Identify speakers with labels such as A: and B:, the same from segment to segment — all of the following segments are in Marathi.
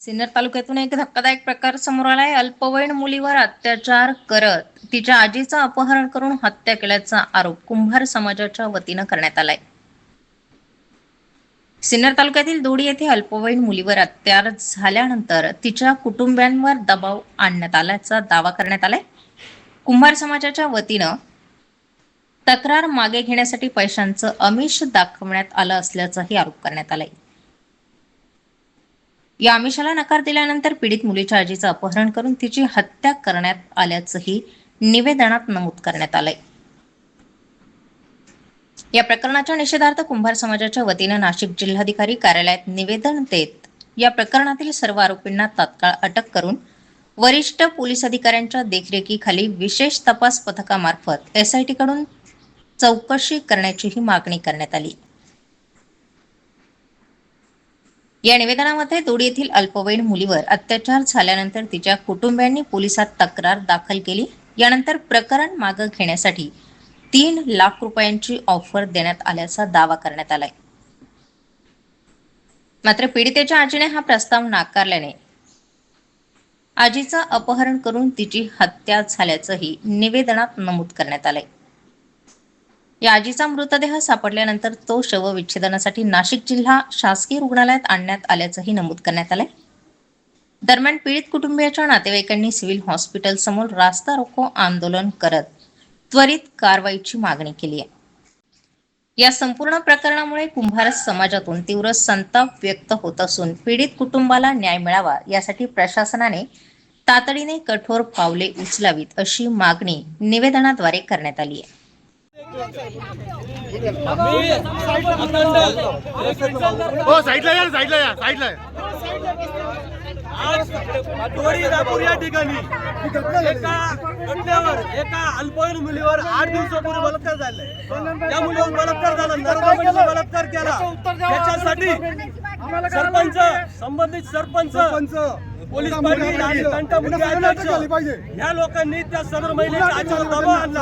A: सिन्नर तालुक्यातून एक धक्कादायक प्रकार समोर आलाय। अल्पवयीन मुलीवर अत्याचार करत तिच्या आजीचं अपहरण करून हत्या केल्याचा आरोप कुंभार समाजाच्या वतीनं करण्यात आलाय। सिन्नर तालुक्यातील दोडी येथे अल्पवयीन मुलीवर अत्याचार झाल्यानंतर तिच्या कुटुंबियांवर दबाव आणण्यात आल्याचा दावा करण्यात आलाय। कुंभार समाजाच्या वतीनं तक्रार मागे घेण्यासाठी पैशांचं आमिष दाखवण्यात आलं असल्याचाही आरोप करण्यात आलाय। या आमिषाला नकार दिल्यानंतर पीडित मुलीच्या आजीचं अपहरण करून तिची हत्या करण्यात आल्याचंही निवेदनात नमूद करण्यात आलंय। या प्रकरणाच्या निषेधार्थ कुंभार समाजाच्या वतीनं नाशिक जिल्हाधिकारी कार्यालयात निवेदन देत या प्रकरणातील सर्व आरोपींना तात्काळ अटक करून वरिष्ठ पोलीस अधिकाऱ्यांच्या देखरेखीखाली विशेष तपास पथकामार्फत SIT कडून चौकशी करण्याचीही मागणी करण्यात आली। या निवेदनामध्ये दोडी येथील अल्पवयीन मुलीवर अत्याचार झाल्यानंतर तिच्या कुटुंबियांनी पोलिसात तक्रार दाखल केली। यानंतर प्रकरण मागे घेण्यासाठी 3 लाख रुपयांची ऑफर देण्यात आल्याचा दावा करण्यात आलाय। मात्र पीडितेच्या आजीने हा प्रस्ताव नाकारल्याने आजीचं अपहरण करून तिची हत्या झाल्याचंही निवेदनात नमूद करण्यात आलंय। या आजीचा मृतदेह सापडल्यानंतर तो शवविच्छेदनासाठी नाशिक जिल्हा शासकीय रुग्णालयात आणण्यात आल्याचंही नमूद करण्यात आलंय। दरम्यान पीडित कुटुंबियाच्या नातेवाईकांनी सिव्हिल हॉस्पिटल समोर रास्ता रोको आंदोलन करत त्वरित कारवाईची मागणी केली आहे। या संपूर्ण प्रकरणामुळे कुंभार समाजातून तीव्र संताप व्यक्त होत असून पीडित कुटुंबाला न्याय मिळावा यासाठी प्रशासनाने तातडीने कठोर पावले उचलावीत अशी मागणी निवेदनाद्वारे करण्यात आली आहे।
B: आज दोडी रापूर या ठिकाणी एका अल्पवयीन मुलीवर 8 दिवसापूर्वी बलात्कार झालाय। त्या मुलीवर बलात्कार झाला, नरमाईचा बलात्कार केला। त्याच्यासाठी सरपंच, संबंधित सरपंच, पोलीस पाटील आणि तंटामुक्ती अध्यक्ष या लोकांनी त्या सदर महिलेच्या आजीवर दबाव आणला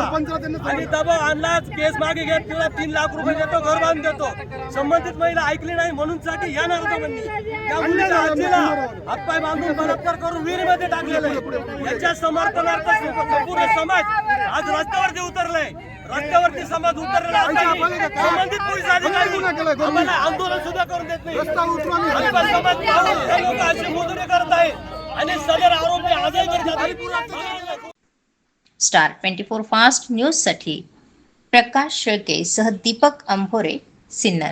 B: आणि दबाव आणलाच केस मागे घेत तिला 3 लाख रुपये देतो, घर बांधून देतो। संबंधित महिला ऐकली नाही म्हणून साठी या नारदांनी त्या मुलीच्या आजीला हातपाय बांधून बलात्कार करून विहिरीमध्ये टाकलेलं आहे। याच्या समर्थनार्थ संपूर्ण समाज आज रस्त्यावरती उतरलाय। रस्त्यावरती समाज उतरलेला असताना संबंधित पोलीस अधिकारी आम्हाला आंदोलन सुद्धा करून देत नाही। समाज लोक अशी मोजणी करत आहे आणि सदर आरोपी आजही करतात।
A: स्टार 24 फास्ट न्यूज साठी प्रकाश शेळके सह दीपक अंभोरे, सिन्नर।